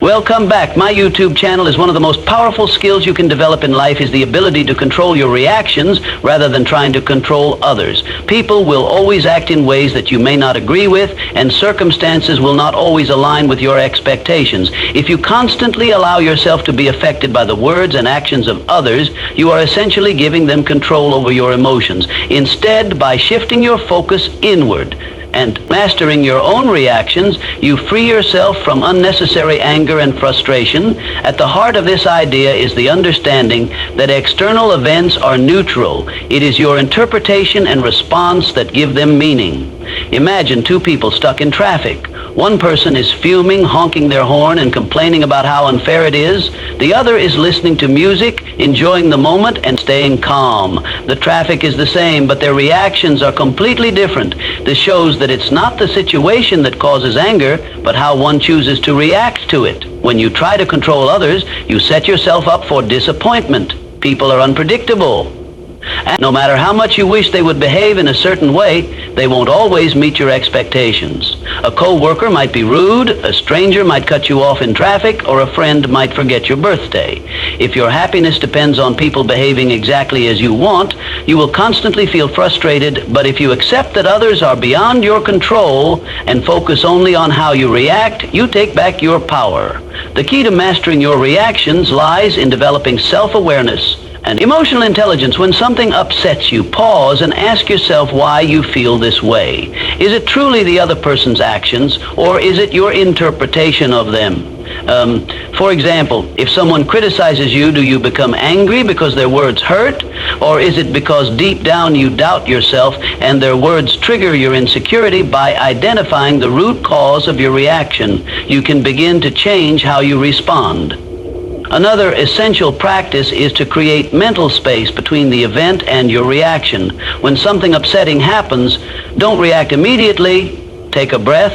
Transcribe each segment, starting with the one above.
Welcome back. My YouTube channel is one of the most powerful skills you can develop in life is the ability to control your reactions rather than trying to control others. People will always act in ways that you may not agree with, and circumstances will not always align with your expectations. If you constantly allow yourself to be affected by the words and actions of others, you are essentially giving them control over your emotions. Instead, by shifting your focus inward and mastering your own reactions, you free yourself from unnecessary anger and frustration. At the heart of this idea is the understanding that external events are neutral. It is your interpretation and response that give them meaning. Imagine two people stuck in traffic. One person is fuming, honking their horn, and complaining about how unfair it is. The other is listening to music, enjoying the moment, and staying calm. The traffic is the same, but their reactions are completely different. This shows that it's not the situation that causes anger, but how one chooses to react to it. When you try to control others, you set yourself up for disappointment. People are unpredictable. And no matter how much you wish they would behave in a certain way, they won't always meet your expectations. A co-worker might be rude, a stranger might cut you off in traffic, or a friend might forget your birthday. If your happiness depends on people behaving exactly as you want, you will constantly feel frustrated. But if you accept that others are beyond your control and focus only on how you react, you take back your power. The key to mastering your reactions lies in developing self-awareness and emotional intelligence. When something upsets you, pause and ask yourself why you feel this way. Is it truly the other person's actions, or is it your interpretation of them? For example, if someone criticizes you, do you become angry because their words hurt? Or is it because deep down you doubt yourself and their words trigger your insecurity? By identifying the root cause of your reaction, you can begin to change how you respond. Another essential practice is to create mental space between the event and your reaction. When something upsetting happens, don't react immediately. Take a breath,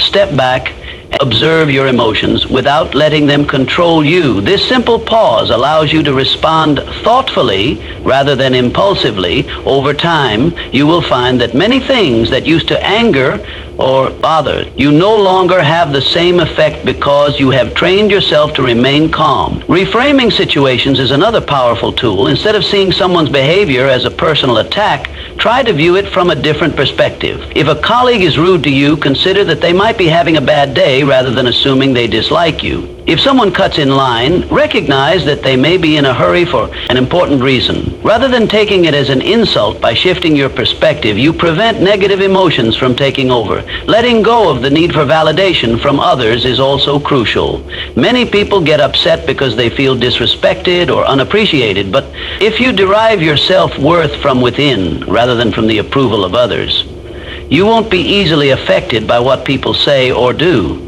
step back, and observe your emotions without letting them control you. This simple pause allows you to respond thoughtfully rather than impulsively. Over time, you will find that many things that used to anger or bother you no longer have the same effect because you have trained yourself to remain calm. Reframing situations is another powerful tool. Instead of seeing someone's behavior as a personal attack, try to view it from a different perspective. If a colleague is rude to you, consider that they might be having a bad day rather than assuming they dislike you. If someone cuts in line, recognize that they may be in a hurry for an important reason. Rather than taking it as an insult, by shifting your perspective, you prevent negative emotions from taking over. Letting go of the need for validation from others is also crucial. Many people get upset because they feel disrespected or unappreciated, but if you derive your self-worth from within rather than from the approval of others, you won't be easily affected by what people say or do.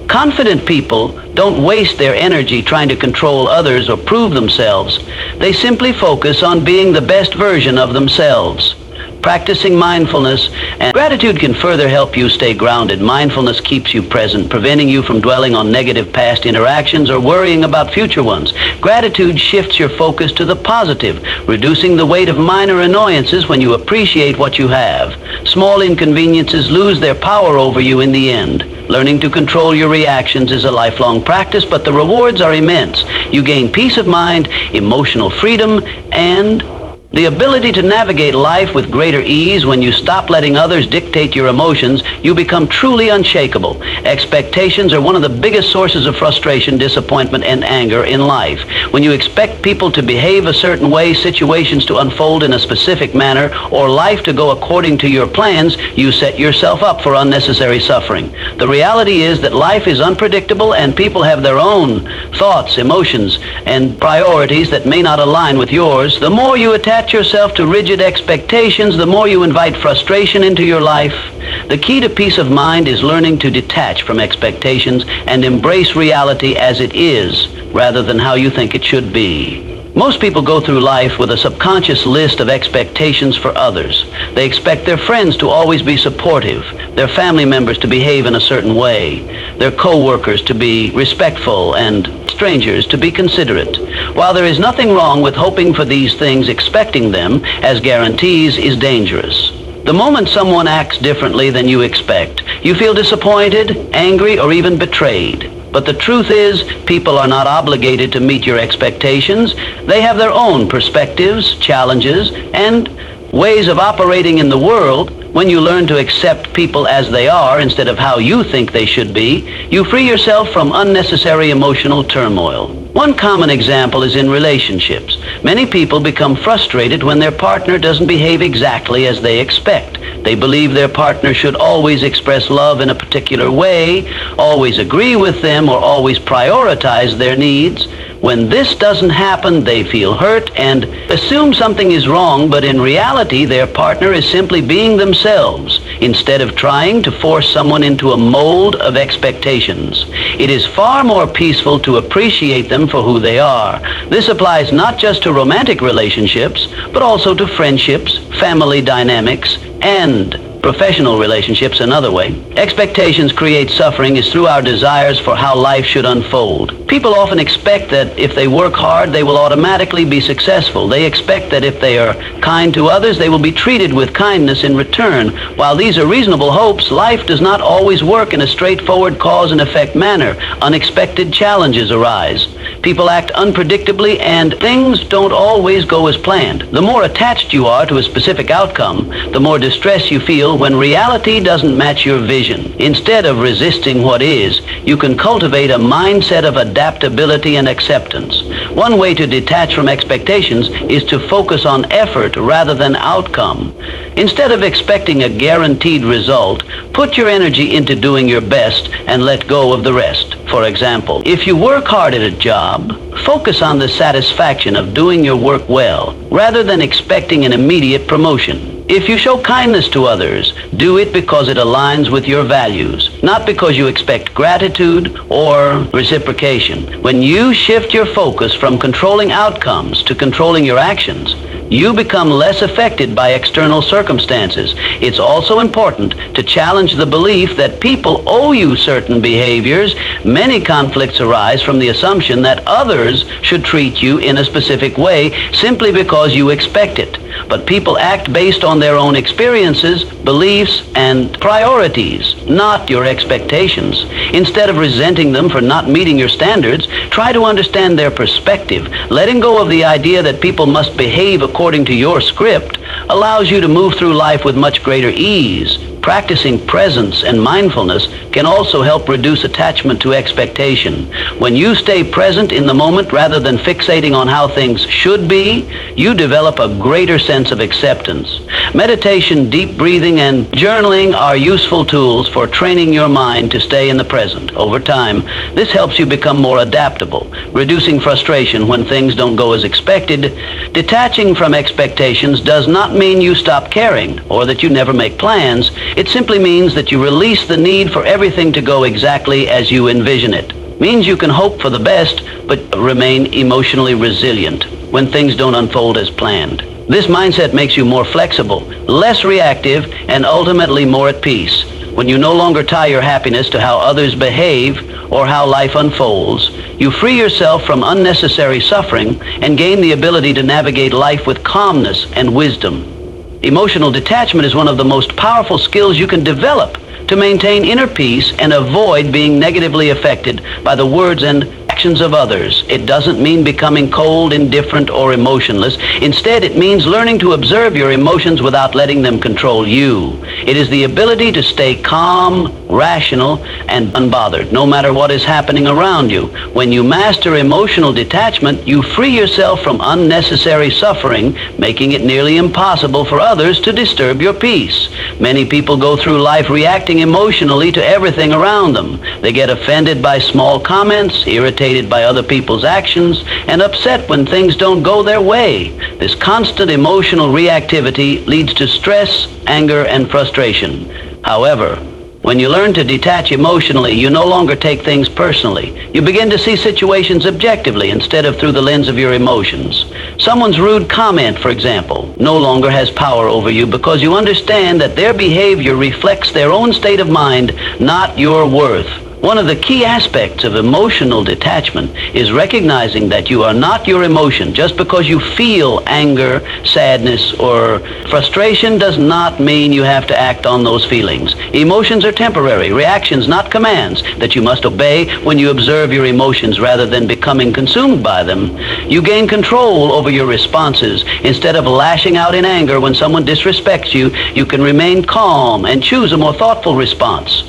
Confident people don't waste their energy trying to control others or prove themselves. They simply focus on being the best version of themselves. Practicing mindfulness and gratitude can further help you stay grounded. Mindfulness keeps you present, preventing you from dwelling on negative past interactions or worrying about future ones. Gratitude shifts your focus to the positive, reducing the weight of minor annoyances when you appreciate what you have. Small inconveniences lose their power over you in the end. Learning to control your reactions is a lifelong practice, but the rewards are immense. You gain peace of mind, emotional freedom, and the ability to navigate life with greater ease. When you stop letting others dictate your emotions, you become truly unshakable. Expectations are one of the biggest sources of frustration, disappointment, and anger in life. When you expect people to behave a certain way, situations to unfold in a specific manner, or life to go according to your plans, you set yourself up for unnecessary suffering. The reality is that life is unpredictable and people have their own thoughts, emotions, and priorities that may not align with yours. The more you attach yourself to rigid expectations, the more you invite frustration into your life. The key to peace of mind is learning to detach from expectations and embrace reality as it is, rather than how you think it should be. Most people go through life with a subconscious list of expectations for others. They expect their friends to always be supportive, their family members to behave in a certain way, their co-workers to be respectful, and strangers to be considerate. While there is nothing wrong with hoping for these things, expecting them as guarantees is dangerous. The moment someone acts differently than you expect, you feel disappointed, angry, or even betrayed. But the truth is, people are not obligated to meet your expectations. They have their own perspectives, challenges, and ways of operating in the world. When you learn to accept people as they are instead of how you think they should be, you free yourself from unnecessary emotional turmoil. One common example is in relationships. Many people become frustrated when their partner doesn't behave exactly as they expect. They believe their partner should always express love in a particular way, always agree with them, or always prioritize their needs. When this doesn't happen, they feel hurt and assume something is wrong, but in reality, their partner is simply being themselves instead of trying to force someone into a mold of expectations. It is far more peaceful to appreciate them for who they are. This applies not just to romantic relationships, but also to friendships, family dynamics, and professional relationships another way. Expectations create suffering is through our desires for how life should unfold. People often expect that if they work hard, they will automatically be successful. They expect that if they are kind to others, they will be treated with kindness in return. While these are reasonable hopes, life does not always work in a straightforward cause and effect manner. Unexpected challenges arise. People act unpredictably, and things don't always go as planned. The more attached you are to a specific outcome, the more distress you feel when reality doesn't match your vision. Instead of resisting what is, you can cultivate a mindset of adaptability and acceptance. One way to detach from expectations is to focus on effort rather than outcome. Instead of expecting a guaranteed result, put your energy into doing your best and let go of the rest. For example, if you work hard at a job, focus on the satisfaction of doing your work well, rather than expecting an immediate promotion. If you show kindness to others, do it because it aligns with your values, not because you expect gratitude or reciprocation. When you shift your focus from controlling outcomes to controlling your actions, you become less affected by external circumstances. It's also important to challenge the belief that people owe you certain behaviors. Many conflicts arise from the assumption that others should treat you in a specific way simply because you expect it. But people act based on their own experiences, beliefs, and priorities, not your expectations. Instead of resenting them for not meeting your standards, try to understand their perspective. Letting go of the idea that people must behave according to your script allows you to move through life with much greater ease. Practicing presence and mindfulness can also help reduce attachment to expectation. When you stay present in the moment rather than fixating on how things should be, you develop a greater sense of acceptance. Meditation, deep breathing, and journaling are useful tools for training your mind to stay in the present. Over time, this helps you become more adaptable, reducing frustration when things don't go as expected. Detaching from expectations does not mean you stop caring or that you never make plans. It simply means that you release the need for everything to go exactly as you envision it. It means you can hope for the best, but remain emotionally resilient when things don't unfold as planned. This mindset makes you more flexible, less reactive, and ultimately more at peace. When you no longer tie your happiness to how others behave or how life unfolds, you free yourself from unnecessary suffering and gain the ability to navigate life with calmness and wisdom. Emotional detachment is one of the most powerful skills you can develop to maintain inner peace and avoid being negatively affected by the words and actions of others. It doesn't mean becoming cold, indifferent, or emotionless. Instead, it means learning to observe your emotions without letting them control you. It is the ability to stay calm, rational, and unbothered, no matter what is happening around you. When you master emotional detachment, you free yourself from unnecessary suffering, making it nearly impossible for others to disturb your peace. Many people go through life reacting emotionally to everything around them. They get offended by small comments, irritated by other people's actions, and upset when things don't go their way. This constant emotional reactivity leads to stress, anger, and frustration. However, when you learn to detach emotionally, you no longer take things personally. You begin to see situations objectively instead of through the lens of your emotions. Someone's rude comment, for example, no longer has power over you because you understand that their behavior reflects their own state of mind, not your worth. One of the key aspects of emotional detachment is recognizing that you are not your emotion. Just because you feel anger, sadness, or frustration does not mean you have to act on those feelings. Emotions are temporary, reactions, not commands, that you must obey. When you observe your emotions rather than becoming consumed by them, you gain control over your responses. Instead of lashing out in anger when someone disrespects you, you can remain calm and choose a more thoughtful response,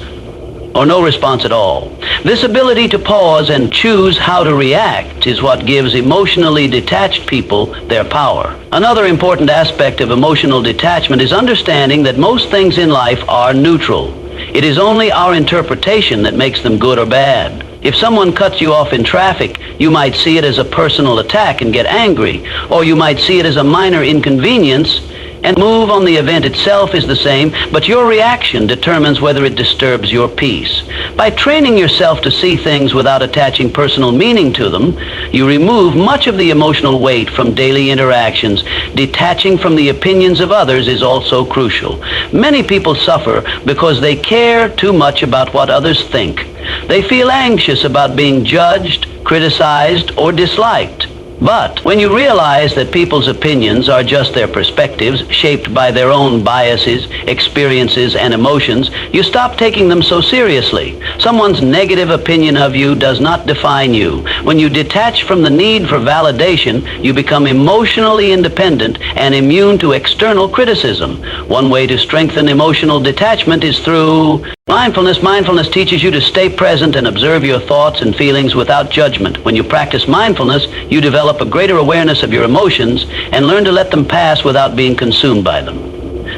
or no response at all. This ability to pause and choose how to react is what gives emotionally detached people their power. Another important aspect of emotional detachment is understanding that most things in life are neutral. It is only our interpretation that makes them good or bad. If someone cuts you off in traffic, you might see it as a personal attack and get angry, or you might see it as a minor inconvenience and move on. The event itself is the same, but your reaction determines whether it disturbs your peace. By training yourself to see things without attaching personal meaning to them, you remove much of the emotional weight from daily interactions. Detaching from the opinions of others is also crucial. Many people suffer because they care too much about what others think. They feel anxious about being judged, criticized, or disliked. But when you realize that people's opinions are just their perspectives, shaped by their own biases, experiences, and emotions, you stop taking them so seriously. Someone's negative opinion of you does not define you. When you detach from the need for validation, you become emotionally independent and immune to external criticism. One way to strengthen emotional detachment is through mindfulness. Mindfulness teaches you to stay present and observe your thoughts and feelings without judgment. When you practice mindfulness, you develop a greater awareness of your emotions and learn to let them pass without being consumed by them.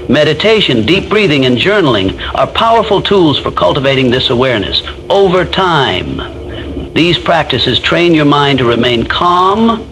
Meditation, deep breathing, and journaling are powerful tools for cultivating this awareness. Over time, these practices train your mind to remain calm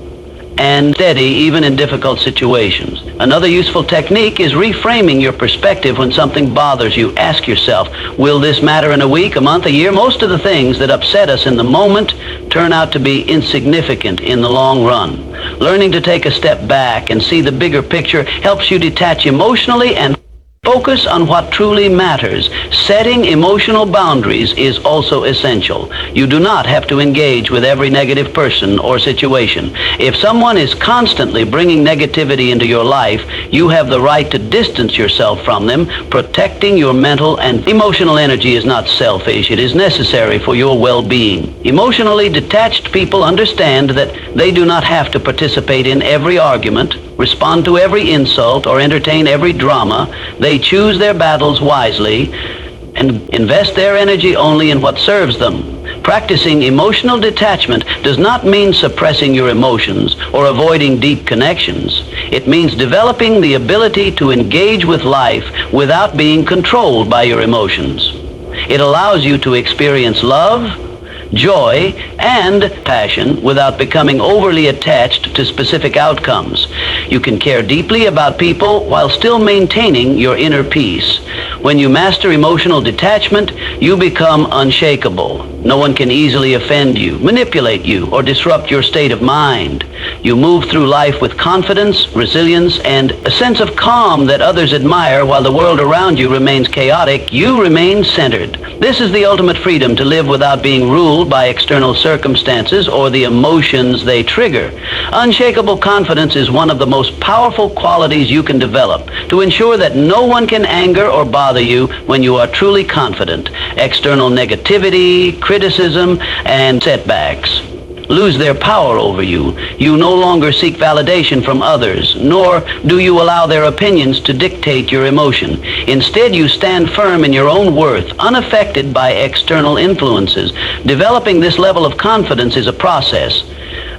and steady even in difficult situations. Another useful technique is reframing your perspective when something bothers you. Ask yourself, will this matter in a week, a month, a year? Most of the things that upset us in the moment turn out to be insignificant in the long run. Learning to take a step back and see the bigger picture helps you detach emotionally and focus on what truly matters. Setting emotional boundaries is also essential. You do not have to engage with every negative person or situation. If someone is constantly bringing negativity into your life, you have the right to distance yourself from them. Protecting your mental and emotional energy is not selfish. It is necessary for your well-being. Emotionally detached people understand that they do not have to participate in every argument, respond to every insult, or entertain every drama. They choose their battles wisely and invest their energy only in what serves them. Practicing emotional detachment does not mean suppressing your emotions or avoiding deep connections. It means developing the ability to engage with life without being controlled by your emotions. It allows you to experience love, joy, and passion without becoming overly attached to specific outcomes. You can care deeply about people while still maintaining your inner peace. When you master emotional detachment, you become unshakable. No one can easily offend you, manipulate you, or disrupt your state of mind. You move through life with confidence, resilience, and a sense of calm that others admire. While the world around you remains chaotic, you remain centered. This is the ultimate freedom, to live without being ruled by external circumstances or the emotions they trigger. Unshakable confidence is one of the most powerful qualities you can develop to ensure that no one can anger or bother you when you are truly confident. External negativity, criticism, and setbacks lose their power over you. You no longer seek validation from others, nor do you allow their opinions to dictate your emotion. Instead, you stand firm in your own worth, unaffected by external influences. Developing this level of confidence is a process,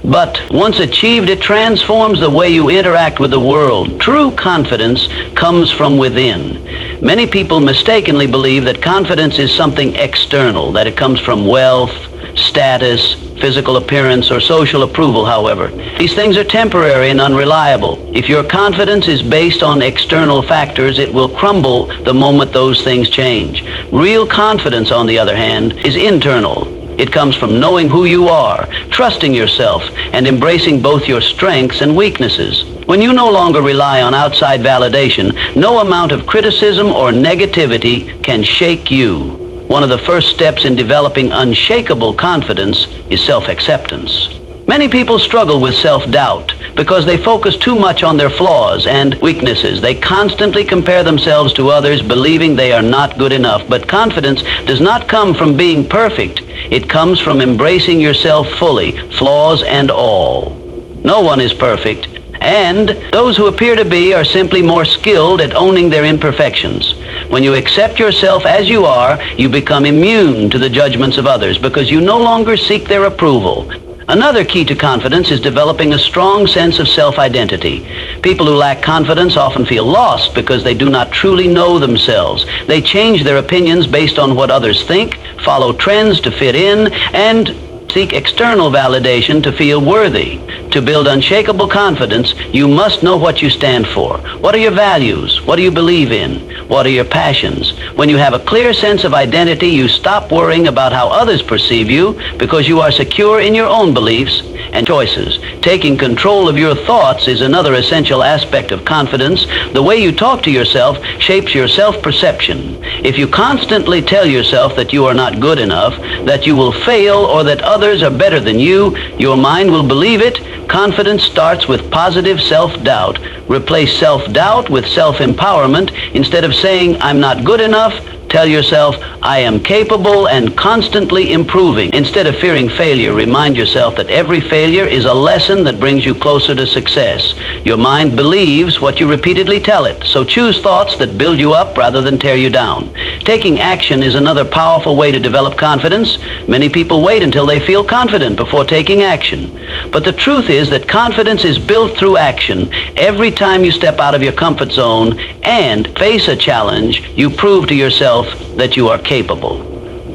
but once achieved, it transforms the way you interact with the world. True confidence comes from within. Many people mistakenly believe that confidence is something external, that it comes from wealth, status, physical appearance, or social approval. However, these things are temporary and unreliable. If your confidence is based on external factors, it will crumble the moment those things change. Real confidence, on the other hand, is internal. It comes from knowing who you are, trusting yourself, and embracing both your strengths and weaknesses. When you no longer rely on outside validation, no amount of criticism or negativity can shake you. One of the first steps in developing unshakable confidence is self-acceptance. Many people struggle with self-doubt because they focus too much on their flaws and weaknesses. They constantly compare themselves to others, believing they are not good enough. But confidence does not come from being perfect. It comes from embracing yourself fully, flaws and all. No one is perfect, and those who appear to be are simply more skilled at owning their imperfections. When you accept yourself as you are, you become immune to the judgments of others because you no longer seek their approval. Another key to confidence is developing a strong sense of self-identity. People who lack confidence often feel lost because they do not truly know themselves. They change their opinions based on what others think, follow trends to fit in, and seek external validation to feel worthy. To build unshakable confidence, you must know what you stand for. What are your values? What do you believe in? What are your passions? When you have a clear sense of identity, you stop worrying about how others perceive you because you are secure in your own beliefs and choices. Taking control of your thoughts is another essential aspect of confidence. The way you talk to yourself shapes your self-perception. If you constantly tell yourself that you are not good enough, that you will fail, or that others are better than you, your mind will believe it. Confidence starts with positive self-doubt. Replace self-doubt with self-empowerment. Instead of saying, "I'm not good enough," tell yourself, "I am capable and constantly improving." Instead of fearing failure, remind yourself that every failure is a lesson that brings you closer to success. Your mind believes what you repeatedly tell it, so choose thoughts that build you up rather than tear you down. Taking action is another powerful way to develop confidence. Many people wait until they feel confident before taking action. But the truth is that confidence is built through action. Every time you step out of your comfort zone and face a challenge, you prove to yourself that you are capable.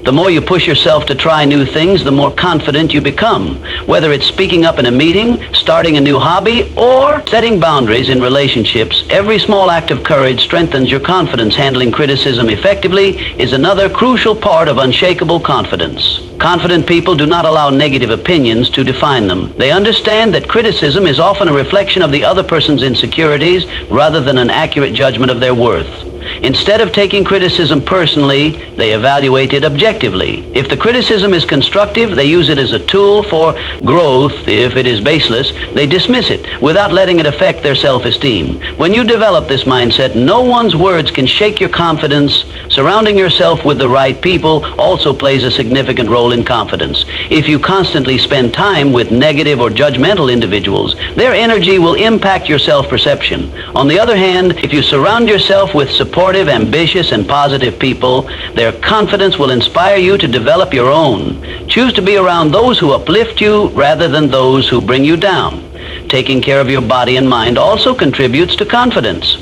The more you push yourself to try new things, the more confident you become. Whether it's speaking up in a meeting, starting a new hobby, or setting boundaries in relationships, every small act of courage strengthens your confidence. Handling criticism effectively is another crucial part of unshakable confidence. Confident people do not allow negative opinions to define them. They understand that criticism is often a reflection of the other person's insecurities rather than an accurate judgment of their worth. Instead of taking criticism personally, they evaluate it objectively. If the criticism is constructive, they use it as a tool for growth. If it is baseless, they dismiss it without letting it affect their self-esteem. When you develop this mindset, no one's words can shake your confidence. Surrounding yourself with the right people also plays a significant role in confidence. If you constantly spend time with negative or judgmental individuals, their energy will impact your self-perception. On the other hand, if you surround yourself with supportive, ambitious, and positive people, their confidence will inspire you to develop your own. Choose to be around those who uplift you rather than those who bring you down. Taking care of your body and mind also contributes to confidence.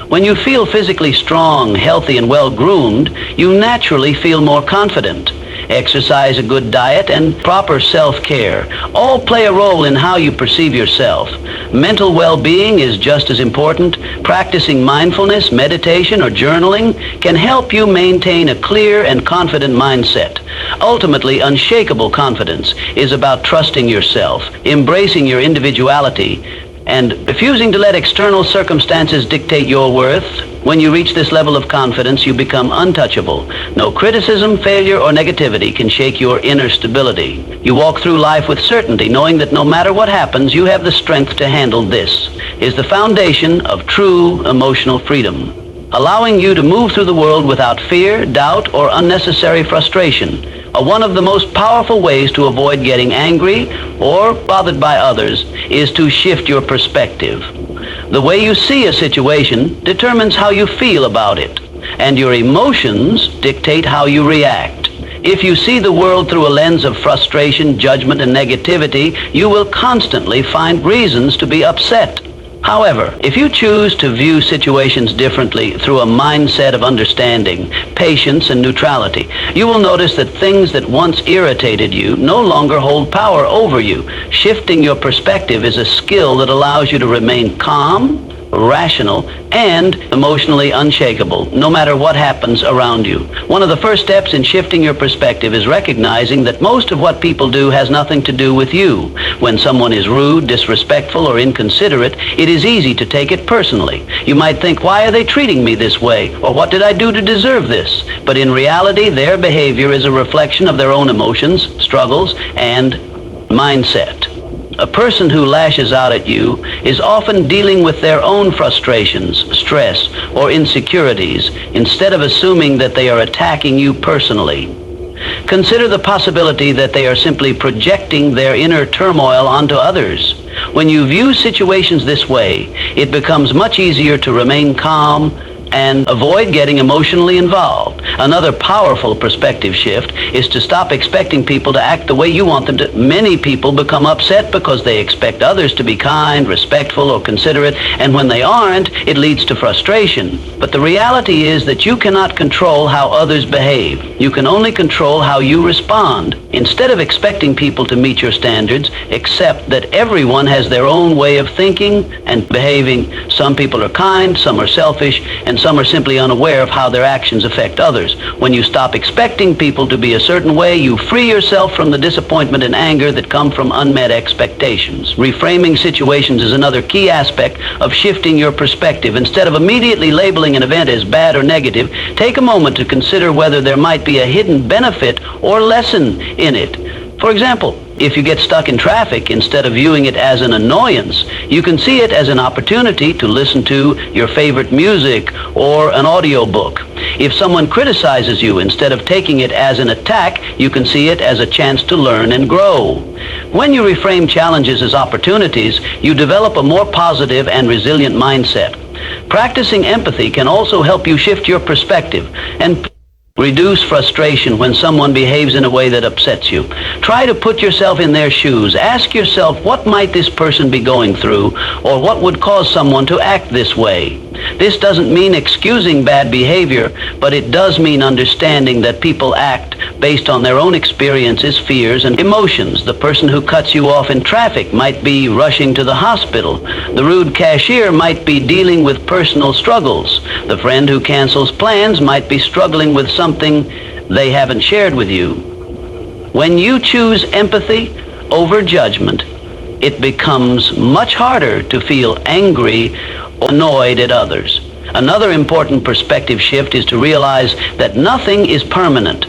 When you feel physically strong, healthy, and well-groomed, you naturally feel more confident. Exercise, a good diet, and proper self-care all play a role in how you perceive yourself. Mental well-being is just as important. Practicing mindfulness, meditation, or journaling can help you maintain a clear and confident mindset. Ultimately, unshakable confidence is about trusting yourself, embracing your individuality, and refusing to let external circumstances dictate your worth. When you reach this level of confidence, you become untouchable. No criticism, failure, or negativity can shake your inner stability. You walk through life with certainty, knowing that no matter what happens, you have the strength to handle. This is the foundation of true emotional freedom, allowing you to move through the world without fear, doubt, or unnecessary frustration. One of the most powerful ways to avoid getting angry or bothered by others is to shift your perspective. The way you see a situation determines how you feel about it, and your emotions dictate how you react. If you see the world through a lens of frustration, judgment, and negativity, you will constantly find reasons to be upset. However, if you choose to view situations differently through a mindset of understanding, patience, and neutrality, you will notice that things that once irritated you no longer hold power over you. Shifting your perspective is a skill that allows you to remain calm, rational, and emotionally unshakable, no matter what happens around you. One of the first steps in shifting your perspective is recognizing that most of what people do has nothing to do with you. When someone is rude, disrespectful, or inconsiderate, it is easy to take it personally. You might think, why are they treating me this way? Or what did I do to deserve this? But in reality, their behavior is a reflection of their own emotions, struggles, and mindset. A person who lashes out at you is often dealing with their own frustrations, stress, or insecurities instead of assuming that they are attacking you personally. Consider the possibility that they are simply projecting their inner turmoil onto others. When you view situations this way, it becomes much easier to remain calm and avoid getting emotionally involved. Another powerful perspective shift is to stop expecting people to act the way you want them to. Many people become upset because they expect others to be kind, respectful, or considerate, and when they aren't, it leads to frustration. But the reality is that you cannot control how others behave. You can only control how you respond. Instead of expecting people to meet your standards, accept that everyone has their own way of thinking and behaving. Some people are kind, some are selfish, and some are simply unaware of how their actions affect others. When you stop expecting people to be a certain way, you free yourself from the disappointment and anger that come from unmet expectations. Reframing situations is another key aspect of shifting your perspective. Instead of immediately labeling an event as bad or negative, take a moment to consider whether there might be a hidden benefit or lesson in it. For example, if you get stuck in traffic, instead of viewing it as an annoyance, you can see it as an opportunity to listen to your favorite music or an audiobook. If someone criticizes you, instead of taking it as an attack, you can see it as a chance to learn and grow. When you reframe challenges as opportunities, you develop a more positive and resilient mindset. Practicing empathy can also help you shift your perspective and reduce frustration when someone behaves in a way that upsets you. Try to put yourself in their shoes. Ask yourself, what might this person be going through, or what would cause someone to act this way? This doesn't mean excusing bad behavior, but it does mean understanding that people act based on their own experiences, fears, and emotions. The person who cuts you off in traffic might be rushing to the hospital. The rude cashier might be dealing with personal struggles. The friend who cancels plans might be struggling with something they haven't shared with you. When you choose empathy over judgment, it becomes much harder to feel angry or annoyed at others. Another important perspective shift is to realize that nothing is permanent.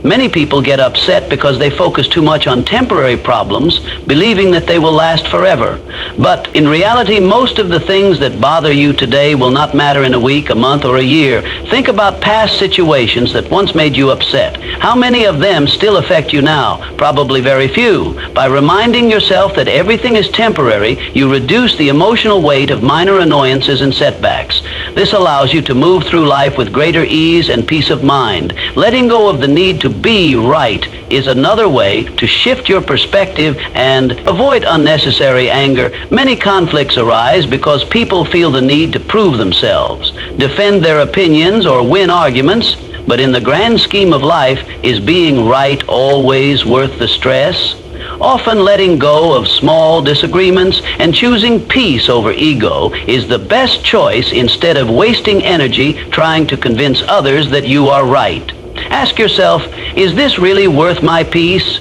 Many people get upset because they focus too much on temporary problems, believing that they will last forever. But in reality, most of the things that bother you today will not matter in a week, a month, or a year. Think about past situations that once made you upset. How many of them still affect you now? Probably very few. By reminding yourself that everything is temporary, you reduce the emotional weight of minor annoyances and setbacks. This allows you to move through life with greater ease and peace of mind. Letting go of the need to be right is another way to shift your perspective and avoid unnecessary anger. Many conflicts arise because people feel the need to prove themselves, defend their opinions, or win arguments. But in the grand scheme of life, is being right always worth the stress? Often letting go of small disagreements and choosing peace over ego is the best choice instead of wasting energy trying to convince others that you are right. Ask yourself, is this really worth my peace?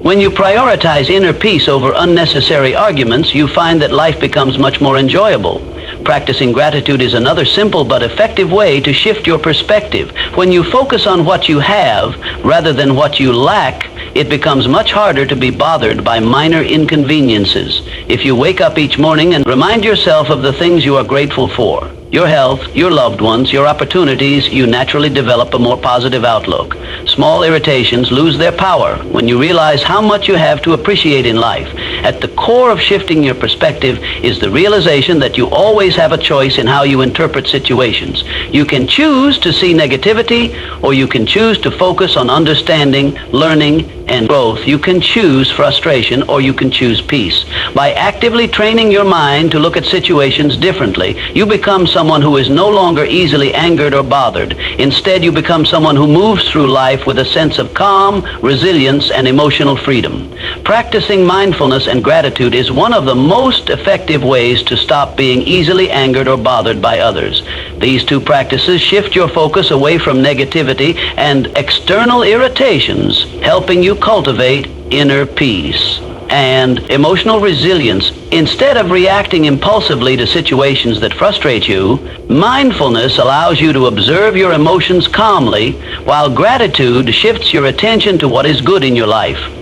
When you prioritize inner peace over unnecessary arguments, you find that life becomes much more enjoyable. Practicing gratitude is another simple but effective way to shift your perspective. When you focus on what you have rather than what you lack, it becomes much harder to be bothered by minor inconveniences. If you wake up each morning and remind yourself of the things you are grateful for, your health, your loved ones, your opportunities, you naturally develop a more positive outlook. Small irritations lose their power when you realize how much you have to appreciate in life. At the core of shifting your perspective is the realization that you always have a choice in how you interpret situations. You can choose to see negativity, or you can choose to focus on understanding, learning, and growth. You can choose frustration, or you can choose peace. By actively training your mind to look at situations differently, you become someone who is no longer easily angered or bothered. Instead, you become someone who moves through life with a sense of calm, resilience, and emotional freedom. Practicing mindfulness and gratitude is one of the most effective ways to stop being easily angered or bothered by others. These two practices shift your focus away from negativity and external irritations, helping you cultivate inner peace and emotional resilience. Instead of reacting impulsively to situations that frustrate you, mindfulness allows you to observe your emotions calmly, while gratitude shifts your attention to what is good in your life.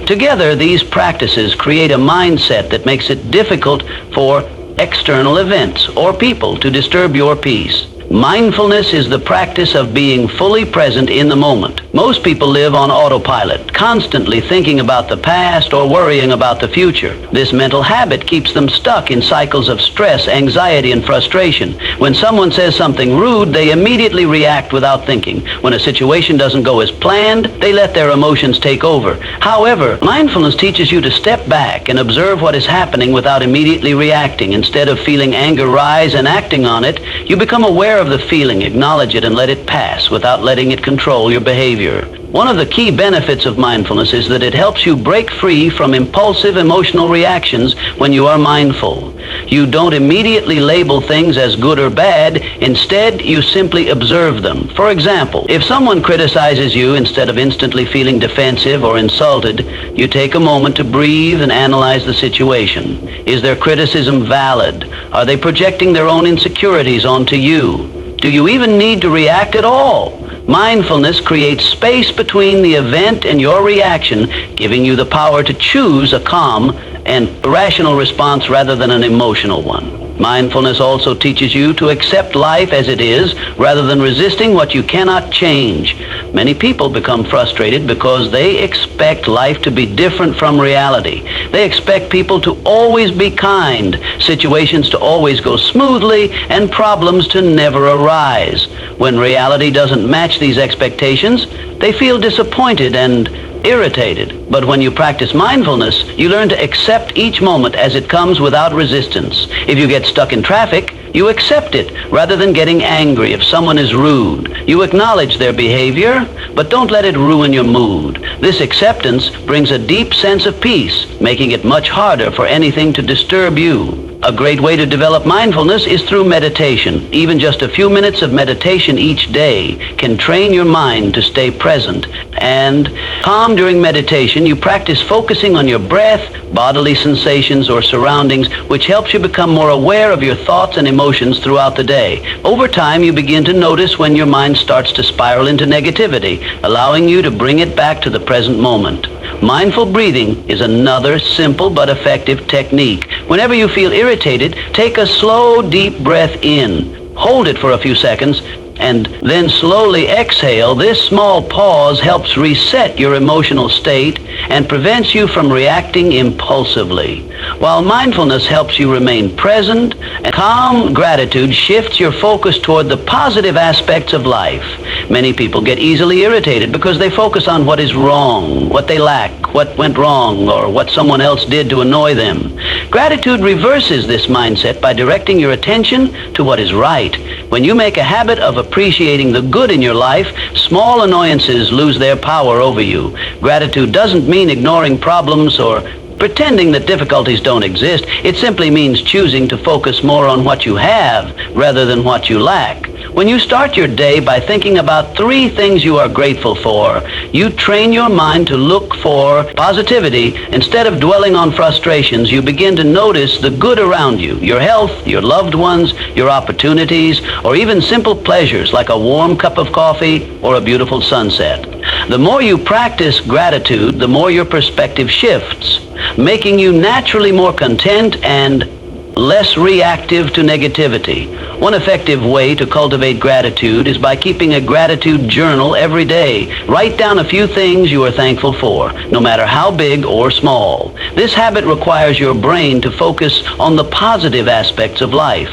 Together, these practices create a mindset that makes it difficult for external events or people to disturb your peace. Mindfulness is the practice of being fully present in the moment. Most people live on autopilot, constantly thinking about the past or worrying about the future. This mental habit keeps them stuck in cycles of stress, anxiety, and frustration. When someone says something rude, they immediately react without thinking. When a situation doesn't go as planned, they let their emotions take over. However, mindfulness teaches you to step back and observe what is happening without immediately reacting. Instead of feeling anger rise and acting on it, you become aware of the feeling, acknowledge it, and let it pass without letting it control your behavior. One of the key benefits of mindfulness is that it helps you break free from impulsive emotional reactions when you are mindful. You don't immediately label things as good or bad. Instead, you simply observe them. For example, if someone criticizes you, instead of instantly feeling defensive or insulted, you take a moment to breathe and analyze the situation. Is their criticism valid? Are they projecting their own insecurities onto you? Do you even need to react at all? Mindfulness creates space between the event and your reaction, giving you the power to choose a calm and rational response rather than an emotional one. Mindfulness also teaches you to accept life as it is rather than resisting what you cannot change. Many people become frustrated because they expect life to be different from reality. They expect people to always be kind, situations to always go smoothly, and problems to never arise. When reality doesn't match these expectations, they feel disappointed and irritated. But when you practice mindfulness, you learn to accept each moment as it comes without resistance. If you get stuck in traffic, you accept it rather than getting angry. If someone is rude, you acknowledge their behavior, but don't let it ruin your mood. This acceptance brings a deep sense of peace, making it much harder for anything to disturb you. A great way to develop mindfulness is through meditation. Even just a few minutes of meditation each day can train your mind to stay present and calm. During meditation, you practice focusing on your breath, bodily sensations, or surroundings, which helps you become more aware of your thoughts and emotions throughout the day. Over time, you begin to notice when your mind starts to spiral into negativity, allowing you to bring it back to the present moment. Mindful breathing is another simple but effective technique. Whenever you feel irritated, take a slow, deep breath in. Hold it for a few seconds, and then slowly exhale. This small pause helps reset your emotional state and prevents you from reacting impulsively. While mindfulness helps you remain present, and calm gratitude shifts your focus toward the positive aspects of life. Many people get easily irritated because they focus on what is wrong, what they lack, what went wrong, or what someone else did to annoy them. Gratitude reverses this mindset by directing your attention to what is right. When you make a habit of appreciating the good in your life, small annoyances lose their power over you. Gratitude doesn't mean ignoring problems or pretending that difficulties don't exist. It simply means choosing to focus more on what you have rather than what you lack. When you start your day by thinking about 3 things you are grateful for, you train your mind to look for positivity. Instead of dwelling on frustrations, you begin to notice the good around you, your health, your loved ones, your opportunities, or even simple pleasures like a warm cup of coffee or a beautiful sunset. The more you practice gratitude, the more your perspective shifts, making you naturally more content and less reactive to negativity. One effective way to cultivate gratitude is by keeping a gratitude journal every day. Write down a few things you are thankful for, no matter how big or small. This habit requires your brain to focus on the positive aspects of life.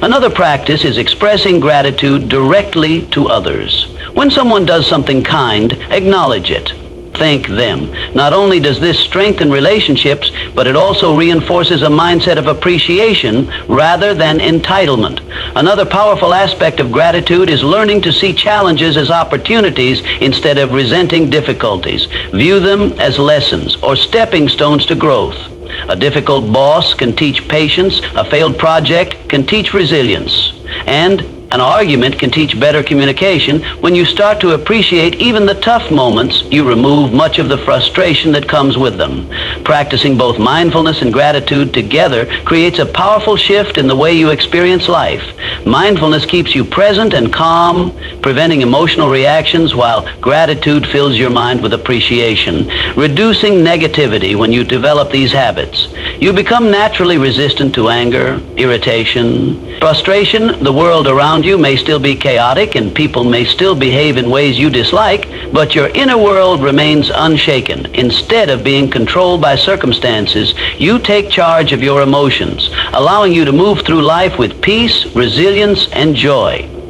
Another practice is expressing gratitude directly to others. When someone does something kind, acknowledge it. Think them. Not only does this strengthen relationships, but it also reinforces a mindset of appreciation rather than entitlement. Another powerful aspect of gratitude is learning to see challenges as opportunities instead of resenting difficulties. View them as lessons or stepping stones to growth. A difficult boss can teach patience, a failed project can teach resilience, and an argument can teach better communication. When you start to appreciate even the tough moments, you remove much of the frustration that comes with them. Practicing both mindfulness and gratitude together creates a powerful shift in the way you experience life. Mindfulness keeps you present and calm, preventing emotional reactions, while gratitude fills your mind with appreciation, reducing negativity. When you develop these habits, you become naturally resistant to anger, irritation, frustration. The world around you may still be chaotic and people may still behave in ways you dislike, but your inner world remains unshaken. Instead of being controlled by circumstances, you take charge of your emotions, allowing you to move through life with peace, resilience, and joy.